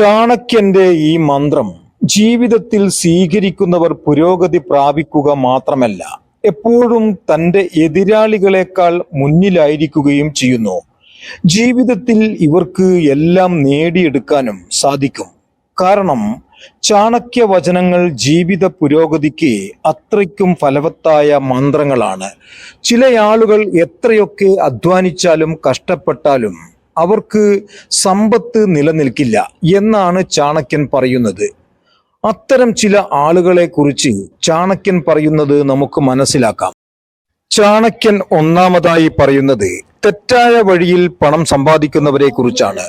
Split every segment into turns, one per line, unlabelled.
ചാണക്യന്റെ ഈ മന്ത്രം ജീവിതത്തിൽ സ്വീകരിക്കുന്നവർ പുരോഗതി പ്രാപിക്കുക മാത്രമല്ല, എപ്പോഴും തന്റെ എതിരാളികളെക്കാൾ മുന്നിലായിരിക്കുകയും ചെയ്യുന്നു. ജീവിതത്തിൽ ഇവർക്ക് എല്ലാം നേടിയെടുക്കാനും സാധിക്കും. കാരണം ചാണക്യ വചനങ്ങൾ ജീവിത പുരോഗതിക്ക് അത്രയ്ക്കും ഫലവത്തായ മന്ത്രങ്ങളാണ്. ചില ആളുകൾ എത്രയൊക്കെ അധ്വാനിച്ചാലും കഷ്ടപ്പെട്ടാലും അവർക്ക് സമ്പത്ത് നിലനിൽക്കില്ല എന്നാണ് ചാണക്യൻ പറയുന്നത്. അത്തരം ചില ആളുകളെ കുറിച്ച് ചാണക്യൻ പറയുന്നത് നമുക്ക് മനസ്സിലാക്കാം. ചാണക്യൻ ഒന്നാമതായി പറയുന്നത് തെറ്റായ വഴിയിൽ പണം സമ്പാദിക്കുന്നവരെ കുറിച്ചാണ്.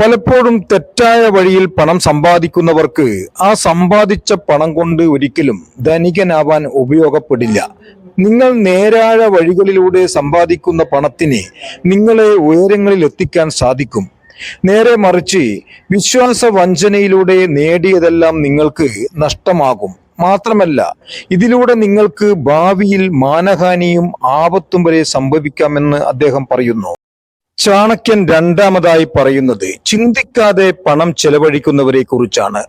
പലപ്പോഴും തെറ്റായ വഴിയിൽ പണം സമ്പാദിക്കുന്നവർക്ക് ആ സമ്പാദിച്ച പണം കൊണ്ട് ഒരിക്കലും ധനികനാവാൻ ഉപയോഗപ്പെടില്ല. നിങ്ങൾ നേരായ വഴികളിലൂടെ സമ്പാദിക്കുന്ന പണത്തിന് നിങ്ങളെ ഉയരങ്ങളിൽ എത്തിക്കാൻ സാധിക്കും. നേരെ മറിച്ച് വിശ്വാസ വഞ്ചനയിലൂടെ നേടിയതെല്ലാം നിങ്ങൾക്ക് നഷ്ടമാകും. മാത്രമല്ല, ഇതിലൂടെ നിങ്ങൾക്ക് ഭാവിയിൽ മാനഹാനിയും ആപത്തും വരെ സംഭവിക്കാമെന്ന് അദ്ദേഹം പറയുന്നു. ചാണക്യൻ രണ്ടാമതായി പറയുന്നത് ചിന്തിക്കാതെ പണം ചെലവഴിക്കുന്നവരെ കുറിച്ചാണ്.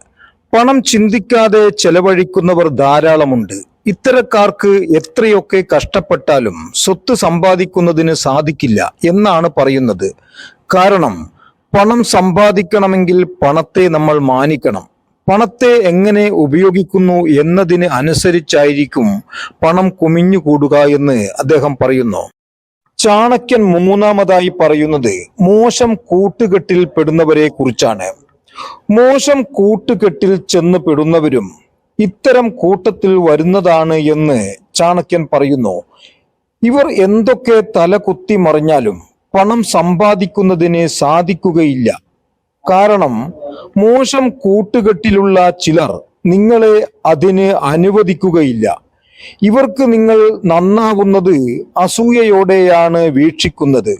പണം ചിന്തിക്കാതെ ചെലവഴിക്കുന്നവർ ധാരാളമുണ്ട്. ഇത്തരക്കാർക്ക് എത്രയൊക്കെ കഷ്ടപ്പെട്ടാലും സ്വത്ത് സമ്പാദിക്കുന്നതിന് സാധിക്കില്ല എന്നാണ് പറയുന്നത്. കാരണം പണം സമ്പാദിക്കണമെങ്കിൽ പണത്തെ നമ്മൾ മാനിക്കണം. പണത്തെ എങ്ങനെ ഉപയോഗിക്കുന്നു എന്നതിന് അനുസരിച്ചായിരിക്കും പണം കുമിഞ്ഞുകൂടുക എന്ന് അദ്ദേഹം പറയുന്നു. ചാണക്യൻ മൂന്നാമതായി പറയുന്നത് മോശം കൂട്ടുകെട്ടിൽ പെടുന്നവരെ കുറിച്ചാണ്. മോശം കൂട്ടുകെട്ടിൽ ചെന്ന് പെടുന്നവരും ഇത്തരം കൂട്ടത്തിൽ വരുന്നതാണ് എന്ന് ചാണക്യൻ പറയുന്നു. ഇവർ എന്തൊക്കെ തലകുത്തി മറിഞ്ഞാലും പണം സമ്പാദിക്കുന്നതിന് സാധിക്കുകയില്ല. കാരണം മോശം കൂട്ടുകെട്ടിലുള്ള ചിലർ നിങ്ങളെ അതിന് അനുവദിക്കുകയില്ല. ഇവർക്ക് നിങ്ങൾ നന്നാവുന്നത് അസൂയയോടെയാണ് വീക്ഷിക്കുന്നത്.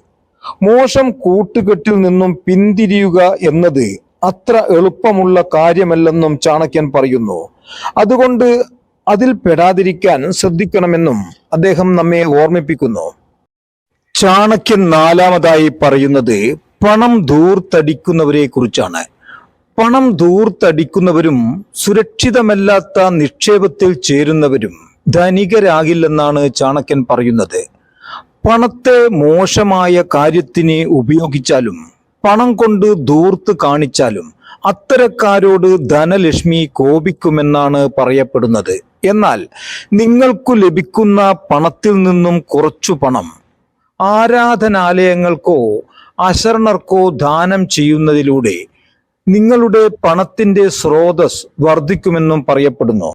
മോശം കൂട്ടുകെട്ടിൽ നിന്നും പിന്തിരിയുക എന്നത് അത്ര എളുപ്പമുള്ള കാര്യമല്ലെന്നും ചാണക്യൻ പറയുന്നു. അതുകൊണ്ട് അതിൽ പെടാതിരിക്കാൻ ശ്രദ്ധിക്കണമെന്നും അദ്ദേഹം നമ്മെ ഓർമ്മിപ്പിക്കുന്നു. ചാണക്യൻ നാലാമതായി പറയുന്നത് പണം ധൂർത്തടിക്കുന്നവരെ കുറിച്ചാണ്. പണം ധൂർത്തടിക്കുന്നവരും സുരക്ഷിതമല്ലാത്ത നിക്ഷേപത്തിൽ ചേരുന്നവരും ധനികരാകില്ലെന്നാണ് ചാണക്യൻ പറയുന്നത്. പണത്തെ മോശമായ കാര്യത്തിന് ഉപയോഗിച്ചാലും പണം കൊണ്ട് ധൂർത്ത് കാണിച്ചാലും അത്തരക്കാരോട് ധനലക്ഷ്മി കോപിക്കുമെന്നാണ് പറയപ്പെടുന്നത്. എന്നാൽ നിങ്ങൾക്കു ലഭിക്കുന്ന പണത്തിൽ നിന്നും കുറച്ചു പണം ആരാധനാലയങ്ങൾക്കോ അശരണർക്കോ ദാനം ചെയ്യുന്നതിലൂടെ നിങ്ങളുടെ പണത്തിന്റെ സ്രോതസ് വർദ്ധിക്കുമെന്നും പറയപ്പെടുന്നു.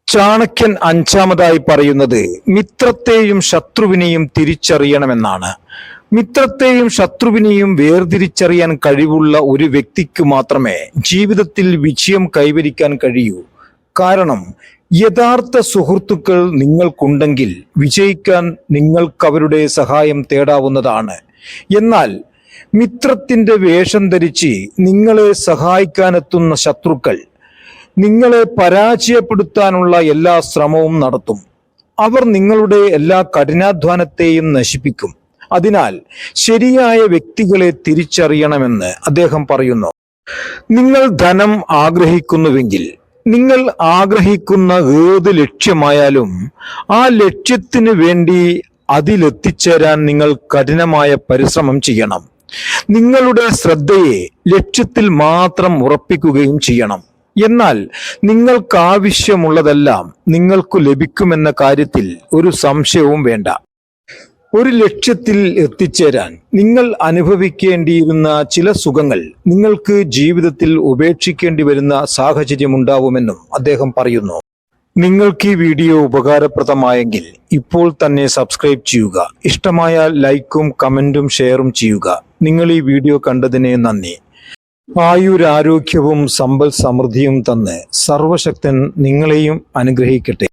ചാണക്യൻ അഞ്ചാമതായി പറയുന്നത് മിത്രത്തെയും ശത്രുവിനെയും തിരിച്ചറിയണമെന്നാണ്. മിത്രത്തെയും ശത്രുവിനെയും വേർതിരിച്ചറിയാൻ കഴിവുള്ള ഒരു വ്യക്തിക്ക് മാത്രമേ ജീവിതത്തിൽ വിജയം കൈവരിക്കാൻ കഴിയൂ. കാരണം യഥാർത്ഥ സുഹൃത്തുക്കൾ നിങ്ങൾക്കുണ്ടെങ്കിൽ വിജയിക്കാൻ നിങ്ങൾക്ക് അവരുടെ സഹായം തേടാവുന്നതാണ്. എന്നാൽ മിത്രത്തിന്റെ വേഷം ധരിച്ച് നിങ്ങളെ സഹായിക്കാനെത്തുന്ന ശത്രുക്കൾ നിങ്ങളെ പരാജയപ്പെടുത്താനുള്ള എല്ലാ ശ്രമവും നടത്തും. അവർ നിങ്ങളുടെ എല്ലാ കഠിനാധ്വാനത്തെയും നശിപ്പിക്കും. അതിനാൽ ശരിയായ വ്യക്തികളെ തിരിച്ചറിയണമെന്ന് അദ്ദേഹം പറയുന്നു. നിങ്ങൾ ധനം ആഗ്രഹിക്കുന്നുവെങ്കിൽ നിങ്ങൾ ആഗ്രഹിക്കുന്ന ഏത് ലക്ഷ്യമായാലും ആ ലക്ഷ്യത്തിന് വേണ്ടി അതിലെത്തിച്ചേരാൻ നിങ്ങൾ കഠിനമായ പരിശ്രമം ചെയ്യണം. നിങ്ങളുടെ ശ്രദ്ധയെ ലക്ഷ്യത്തിൽ മാത്രം ഉറപ്പിക്കുകയും ചെയ്യണം. എന്നാൽ നിങ്ങൾക്കാവശ്യമുള്ളതെല്ലാം നിങ്ങൾക്ക് ലഭിക്കുമെന്ന കാര്യത്തിൽ ഒരു സംശയവും വേണ്ട. ഒരു ലക്ഷ്യത്തിൽ എത്തിച്ചേരാൻ നിങ്ങൾ അനുഭവിക്കേണ്ടിയിരുന്ന ചില സുഖങ്ങൾ നിങ്ങൾക്ക് ജീവിതത്തിൽ ഉപേക്ഷിക്കേണ്ടി വരുന്ന സാഹചര്യമുണ്ടാവുമെന്നും അദ്ദേഹം പറയുന്നു. നിങ്ങൾക്ക് ഈ വീഡിയോ ഉപകാരപ്രദമായെങ്കിൽ ഇപ്പോൾ തന്നെ സബ്സ്ക്രൈബ് ചെയ്യുക. ഇഷ്ടമായാൽ ലൈക്കും കമന്റും ഷെയറും ചെയ്യുക. നിങ്ങൾ ഈ വീഡിയോ കണ്ടതിന് നന്ദി. ആയുരാരോഗ്യവും സമ്പൽ സമൃദ്ധിയും തന്ന് സർവശക്തൻ നിങ്ങളെയും അനുഗ്രഹിക്കട്ടെ.